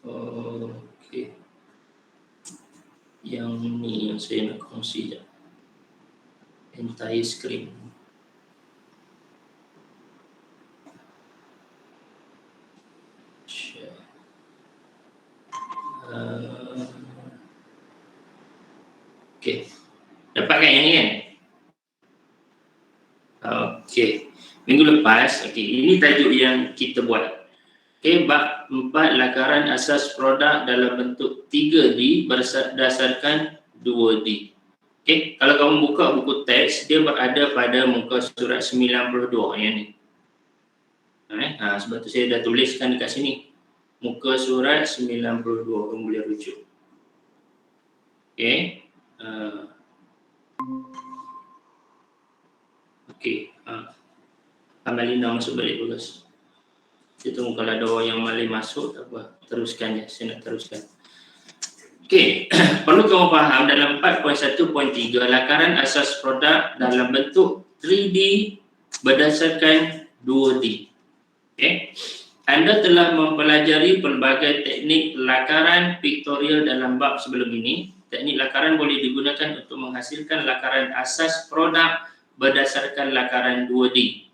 Okey. Yang ni yang saya nak kongsi jap. Entire screen. Share. Okey. Dapat kan yang ni kan? Okey. Minggu lepas, okey, ini tajuk yang kita buat. Okey, bab 4 lakaran asas produk dalam bentuk 3D berdasarkan 2D. Okey, kalau kamu buka buku teks, dia berada pada muka surat 92 yang ni. Sebab tu saya dah tuliskan dekat sini. Muka surat 92, kamu boleh rujuk. Okey. Okey. Amalina masuk balik bagus. Kita tunggu kalau ada orang yang malai masuk, tak apa. Teruskan je, saya nak teruskan. Okey, perlu kamu faham dalam 4.1.3 lakaran asas produk dalam bentuk 3D berdasarkan 2D. Okey. Anda telah mempelajari pelbagai teknik lakaran pictorial dalam bab sebelum ini. Teknik lakaran boleh digunakan untuk menghasilkan lakaran asas produk berdasarkan lakaran 2D.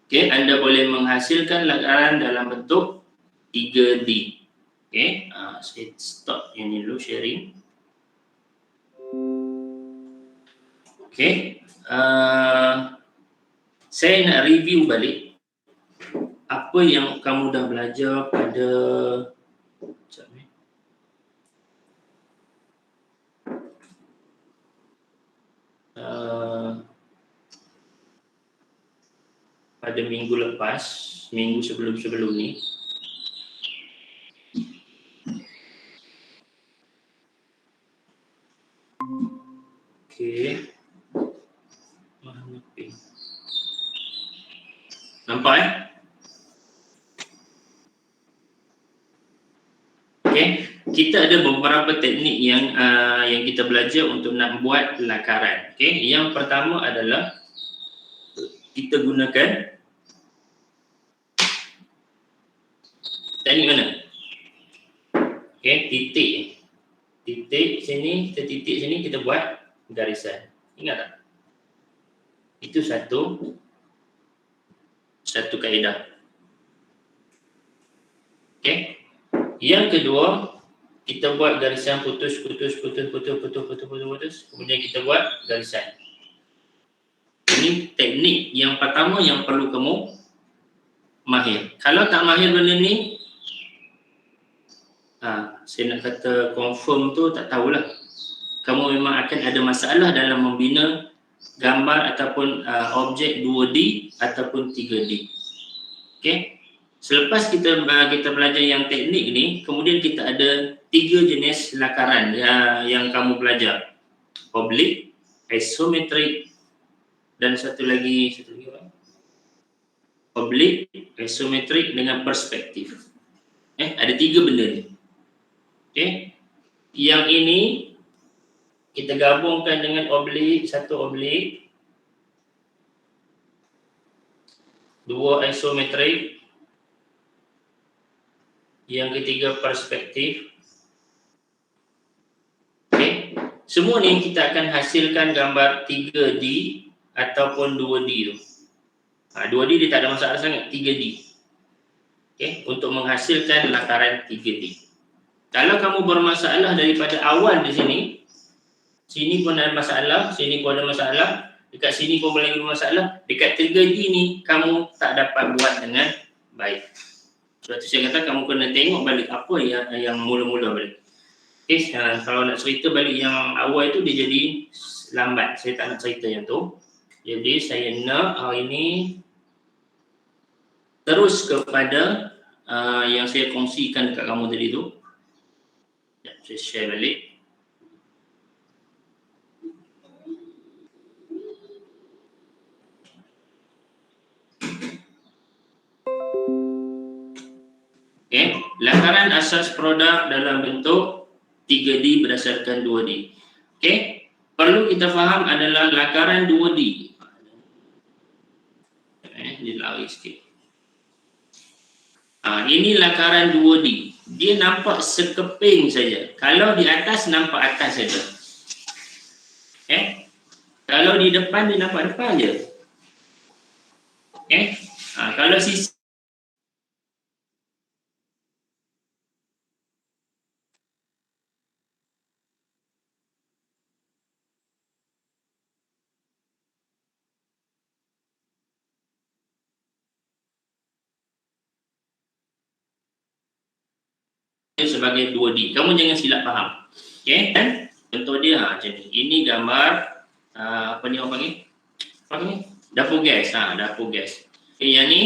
Okey, Anda boleh menghasilkan lakaran dalam bentuk 3D. Okey, saya stop yang ni dulu sharing. Okey, saya nak review balik apa yang kamu dah belajar pada pada minggu lepas, minggu sebelum-sebelum ni. Okey. Nampak Okey, kita ada beberapa teknik yang kita belajar untuk nak buat lakaran. Okey, yang pertama adalah kita gunakan teknik mana? Okey, titik sini, titik sini kita buat garisan. Ingat tak? Itu satu kaedah. Okey. Yang kedua, kita buat garisan putus, kemudian kita buat garisan. Ini teknik yang pertama yang perlu kamu mahir. Kalau tak mahir benda ni, saya nak kata confirm tu tak tahulah. Kamu memang akan ada masalah dalam membina gambar ataupun objek 2D ataupun 3D. Okey. Selepas kita belajar yang teknik ni, kemudian kita ada 3 jenis lakaran yang kamu belajar. Oblique, isometrik, dan satu lagi apa? Oblique, isometrik dengan perspektif. Ada 3 benda ni. Okey. Yang ini kita gabungkan dengan oblique, 1 oblique, 2 isometrik, yang ketiga perspektif. Okey. Semua ni kita akan hasilkan gambar 3D ataupun 2D tu. 2D dia tak ada masalah sangat, 3D. Okey, untuk menghasilkan lakaran 3D. Kalau kamu bermasalah daripada awal di sini, sini pun ada masalah, sini pun ada masalah, dekat sini pun boleh bermasalah, dekat 3D ni kamu tak dapat buat dengan baik. Sebab tu saya kata kamu kena tengok balik apa yang mula-mula balik. Okay, kalau nak cerita balik yang awal tu dia jadi lambat. Saya tak nak cerita yang tu. Jadi saya nak hari ini terus kepada yang saya kongsikan dekat kamu tadi tu. Saya share balik. Okay. Lakaran asas produk dalam bentuk 3D berdasarkan 2D. Okay. Perlu kita faham adalah lakaran 2D. Dia lari sikit. Ini lakaran 2D. dia nampak sekeping saja. Kalau di atas nampak atas saja. Kalau di depan dia nampak depan je. Kalau sisi sebagai 2D. Kamu jangan silap faham. Kan? Contoh dia macam ni. Ini gambar apa ni orang panggil? Apa ni? Dapur gas. Dapur gas. Yang ni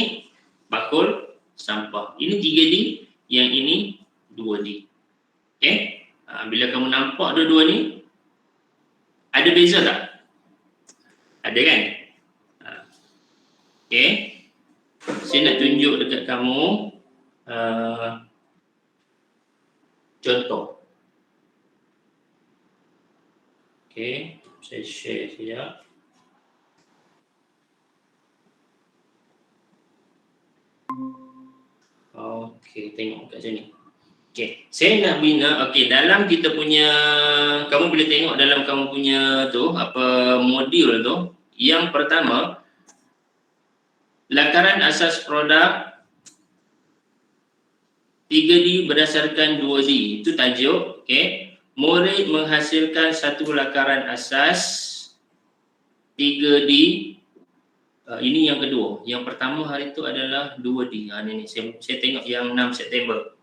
bakul sampah. Ini 3D, yang ini 2D. Bila kamu nampak dua-dua ni, ada beza tak? Ada kan? Saya nak tunjuk dekat kamu contoh. Saya share sekejap. Tengok kat sini. Saya nak bina, dalam kita punya, kamu boleh tengok dalam kamu punya tu, modul tu. Yang pertama, lakaran asas produk 3D berdasarkan 2D. Itu tajuk. Murid menghasilkan satu lakaran asas 3D. Ini yang kedua. Yang pertama hari itu adalah 2D. Ini saya tengok yang 6 September.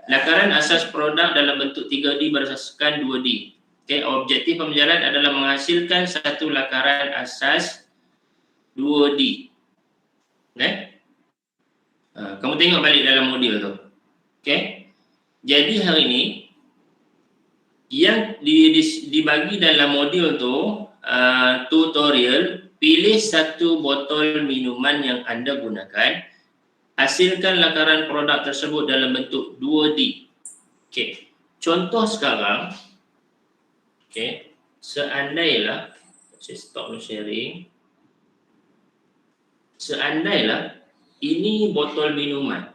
Lakaran asas produk dalam bentuk 3D berdasarkan 2D. Objektif pembelajaran adalah menghasilkan satu lakaran asas 2D. Kamu tengok balik dalam modul tu. Jadi hari ini yang dibagi dalam modul tu, tutorial, pilih satu botol minuman yang anda gunakan, hasilkan lakaran produk tersebut dalam bentuk 2D. Contoh sekarang, seandainya, saya stop sharing. Seandainya ini botol minuman.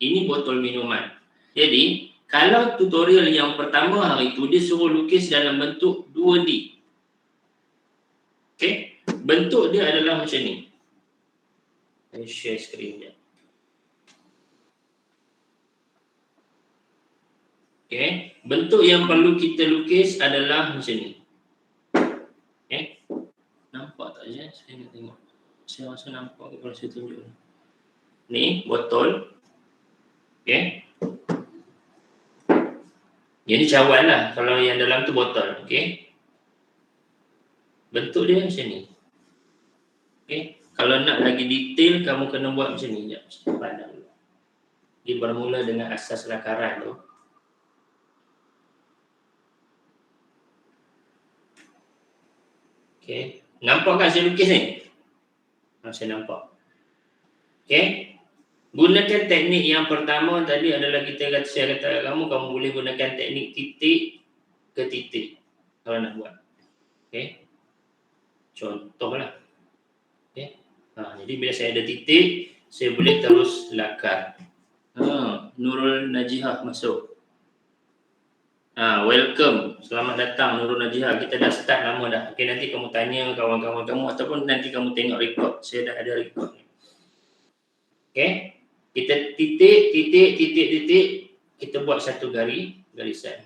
Ini botol minuman. Jadi, kalau tutorial yang pertama hari itu dia suruh lukis dalam bentuk 2D. Bentuk dia adalah macam ni. Saya share screen dia. Bentuk yang perlu kita lukis adalah macam ni. Nampak tak je? Saya nak tengok. Saya rasa nampak kalau saya tunjuk. Ni botol. Jadi cawan lah kalau yang dalam tu botol. Bentuk dia macam ni. Kalau nak lagi detail, kamu kena buat macam ni. Sekejap, pandang dulu. Dia bermula dengan asas lakaran tu. Nampak tak saya lukis ni? Saya nampak. Gunakan teknik yang pertama tadi adalah saya kata kamu boleh gunakan teknik titik ke titik kalau nak buat. Contohlah. Jadi bila saya ada titik, saya boleh terus lakar. Nurul Najihah masuk. Welcome. Selamat datang Nurul Najihah. Kita dah start lama dah. Nanti kamu tanya kawan-kawan kamu ataupun nanti kamu tengok record. Saya dah ada record. Kita titik, kita buat satu garisan.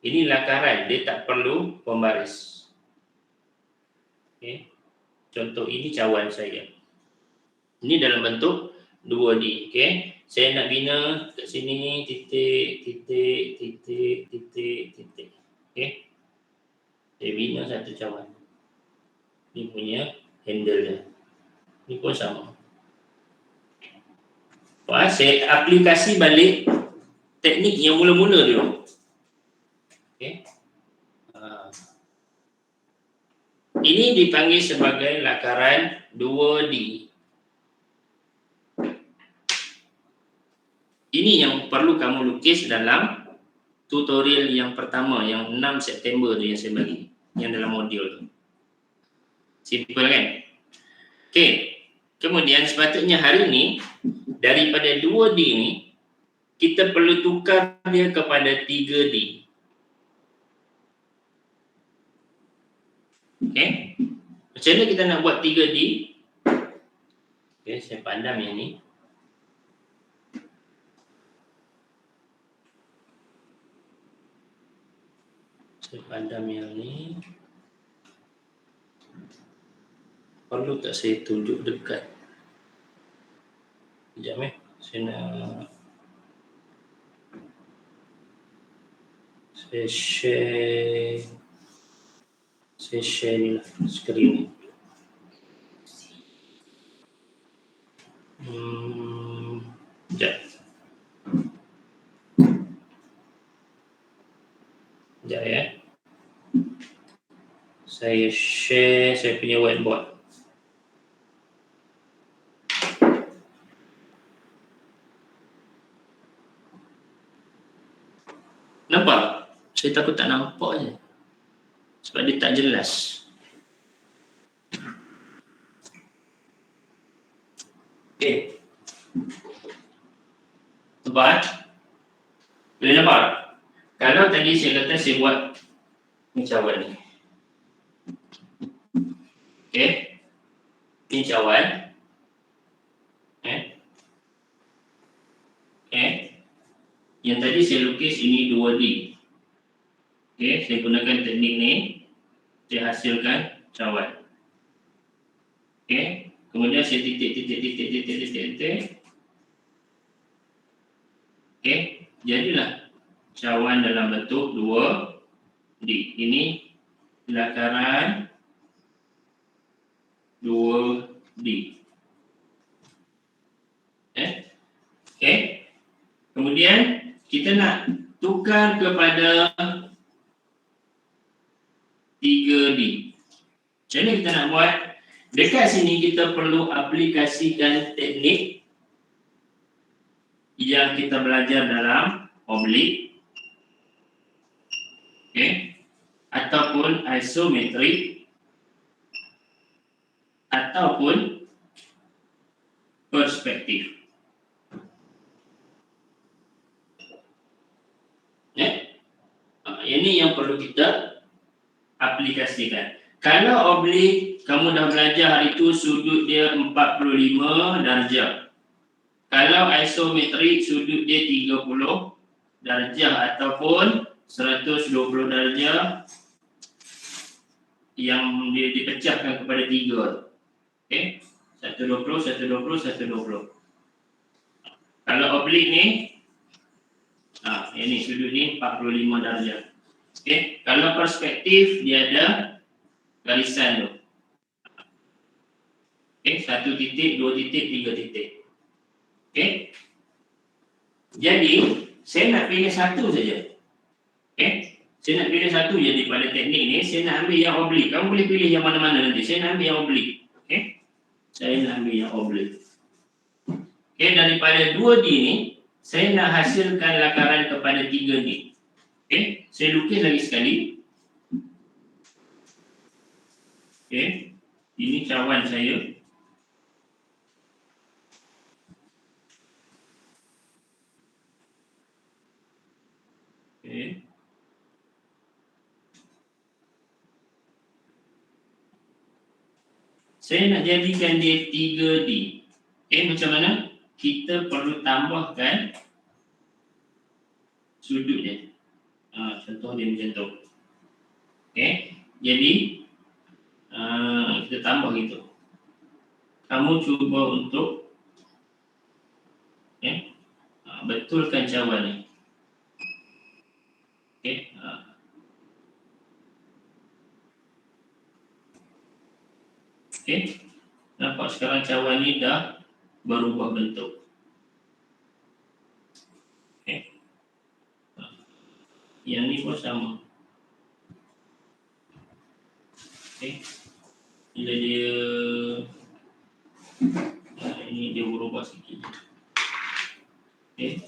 Ini lakaran, dia tak perlu pembaris. Contoh ini cawan saya. Ini dalam bentuk 2D. Saya nak bina kat sini titik. Saya bina satu cawan. Ini punya handle dia. Ini pun sama. Saya aplikasi balik teknik yang mula-mula dulu. Ini dipanggil sebagai lakaran 2D. Ini yang perlu kamu lukis dalam tutorial yang pertama, yang 6 September tu yang saya bagi, yang dalam modul tu. Simple kan? Kemudian sepatutnya hari ini daripada 2D ni kita perlu tukar dia kepada 3D. Okey. Macam mana kita nak buat 3D? Okey, saya padam yang ni. Saya padam yang ni. Perlu tak saya tunjuk dekat? Sekejap saya nak saya share ni lah skrin ni. Sekejap. Sekejap ya. Saya share saya punya whiteboard. Nampak? Saya takut tak nampak je. Sebab dia tak jelas. Okey. Nampak? Boleh nampak? Kalau tadi saya kata saya buat ni cawan ni. Okey. Ni cawan. Yang tadi saya lukis ini 2D. Okey, saya gunakan teknik ni. Saya hasilkan cawan. Okey, kemudian saya titik. Okey, jadilah cawan dalam bentuk 2D. Ini lakaran 2D. Okey. Kemudian kita nak tukar kepada 3D. Macam mana kita nak buat? Dekat sini kita perlu aplikasikan teknik yang kita belajar dalam oblik, ataupun isometrik, ataupun perspektif. Ini yang perlu kita aplikasikan. Kalau oblik, kamu dah belajar hari itu sudut dia 45 darjah. Kalau isometrik, sudut dia 30 darjah ataupun 120 darjah yang dia dipecahkan kepada 3. Okey, 120, 120, 120. Kalau oblik ni, ini sudut ni 45 darjah. Okey, kalau perspektif dia ada garisan tu. Okey, 1 titik, 2 titik, 3 titik. Okey. Jadi, saya nak pilih satu saja. Okey. Saya nak pilih satu je daripada teknik ni, saya nak ambil yang oblik. Kamu boleh pilih yang mana-mana nanti. Saya nak ambil yang oblik. Okey. Saya nak ambil yang oblik. Okey, daripada 2D ni, saya nak hasilkan lakaran kepada 3D. Okey, saya lukis lagi sekali. Okey, ini cawan saya. Okey. Saya nak jadikan dia 3D. Okey, macam mana? Kita perlu tambahkan sudut dia. Contoh dia macam tu. Okey, jadi kita tambah gitu. Kamu cuba untuk betulkan cawan ni. Okey. Okey. Nampak sekarang cawan ni dah berubah bentuk. Okey. Yang ni pun sama. Okey. Bila dia ini dia berubah sikit. Okey.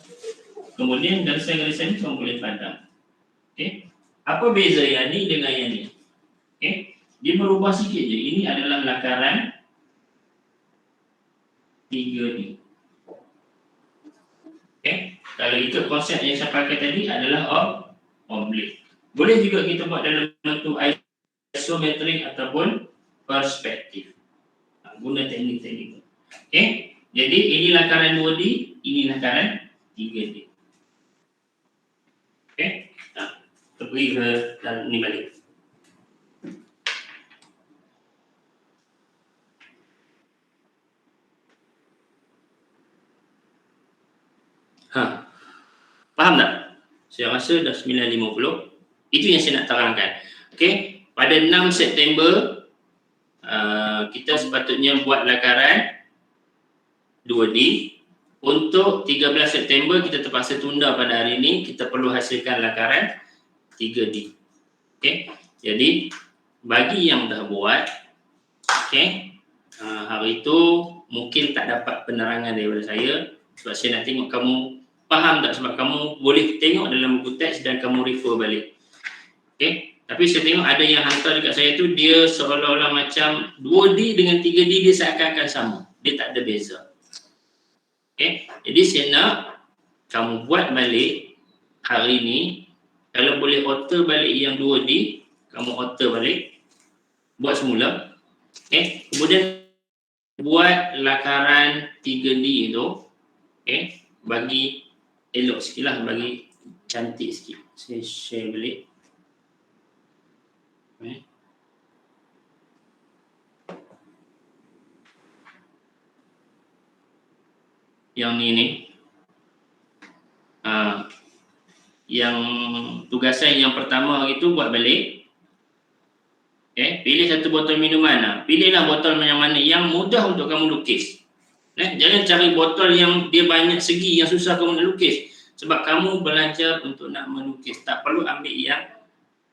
Kemudian garisan-garisan ni kamu boleh padam. Okey. Apa beza yang ni dengan yang ni? Okey. Dia berubah sikit je. Ini adalah lakaran 3D. Okay. Kalau ikut konsep yang saya pakai tadi adalah oblik. Boleh juga kita buat dalam bentuk isometrik ataupun perspektif. Guna teknik-teknik. Okay. Jadi ini lakaran 2D, ini lakaran 3D. Okay. Kita pergi ke dalam ni balik. Faham tak? Saya rasa dah 9.50. Itu yang saya nak terangkan. Okey, pada 6 September kita sepatutnya buat lakaran 2D. Untuk 13 September kita terpaksa tunda pada hari ini, kita perlu hasilkan lakaran 3D. Okey. Jadi bagi yang dah buat, okey, hari itu mungkin tak dapat penerangan daripada saya sebab saya nak tengok kamu faham tak, sebab kamu boleh tengok dalam buku teks dan kamu refer balik. Okey, tapi saya tengok ada yang hantar dekat saya tu dia seolah-olah macam 2D dengan 3D dia seakan-akan sama. Dia tak ada beza. Okey, jadi saya nak kamu buat balik hari ni. Kalau boleh alter balik yang 2D, kamu alter balik. Buat semula. Okey, kemudian buat lakaran 3D itu. Okey, bagi elok sikit lah, bagi cantik sikit. Saya share balik. Okay. Yang ni yang tugasan yang pertama itu buat balik. Okay. Pilih satu botol minuman. Pilihlah botol yang mana yang mudah untuk kamu lukis. Jangan cari botol yang dia banyak segi, yang susah kamu nak lukis. Sebab kamu belajar untuk nak melukis. Tak perlu ambil yang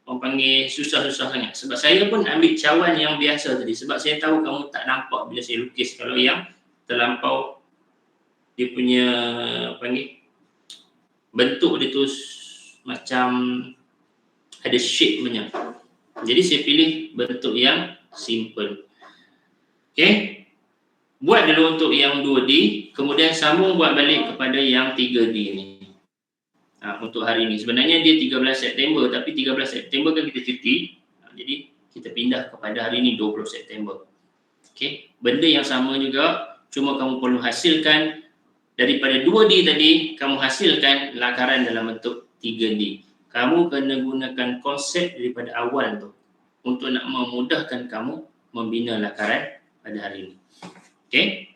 orang panggil susah-susah sangat. Sebab saya pun ambil cawan yang biasa tadi. Sebab saya tahu kamu tak nampak bila saya lukis. Kalau yang terlampau, dia punya panggil bentuk dia tu macam ada shape punya. Jadi saya pilih bentuk yang simple. Okay. Buat dulu untuk yang 2D, kemudian sambung buat balik kepada yang 3D ni. Untuk hari ni. Sebenarnya dia 13 September, tapi 13 September kan kita cuti. Jadi kita pindah kepada hari ni 20 September. Okey, benda yang sama juga, cuma kamu perlu hasilkan daripada 2D tadi, kamu hasilkan lakaran dalam bentuk 3D. Kamu kena gunakan konsep daripada awal tu untuk nak memudahkan kamu membina lakaran pada hari ini. Okey.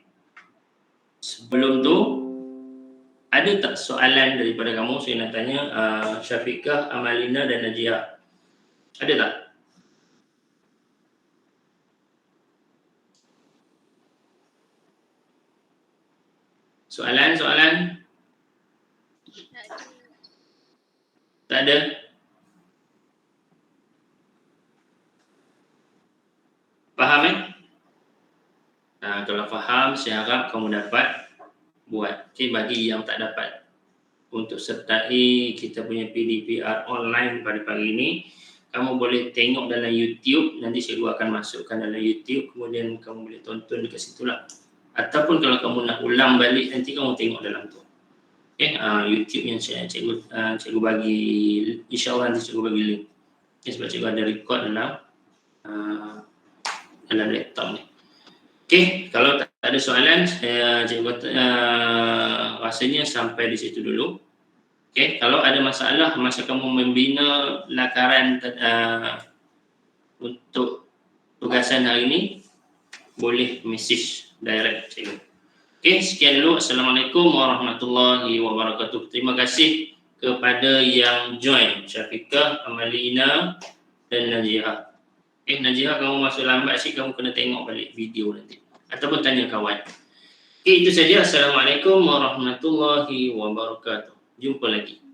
Sebelum tu ada tak soalan daripada kamu? Saya nak tanya Syafiqah, Amalina dan Najia. Ada tak? Soalan? Tak ada? Faham kalau faham, saya harap kamu dapat buat. Okay, bagi yang tak dapat untuk sertai kita punya PDPR online pada pagi ini, kamu boleh tengok dalam YouTube. Nanti saya akan masukkan dalam YouTube, kemudian kamu boleh tonton dekat situ lah. Ataupun kalau kamu nak ulang balik, nanti kamu tengok dalam tu. Okay, YouTube yang cikgu bagi, insyaAllah nanti cikgu bagi link. Okay, sebab cikgu ada record dalam laptop ni. Okey, kalau tak ada soalan, cikgu rasanya sampai di situ dulu. Okey, kalau ada masalah masa kamu membina lakaran untuk tugasan hari ini, boleh message direct cikgu. Okey, sekian dulu. Assalamualaikum warahmatullahi wabarakatuh. Terima kasih kepada yang join, Syafiqah, Amalina dan Najia. Najia, kamu masuk lambat sih, kamu kena tengok balik video nanti. Ataupun tanya kawan. Itu saja. Assalamualaikum warahmatullahi wabarakatuh. Jumpa lagi.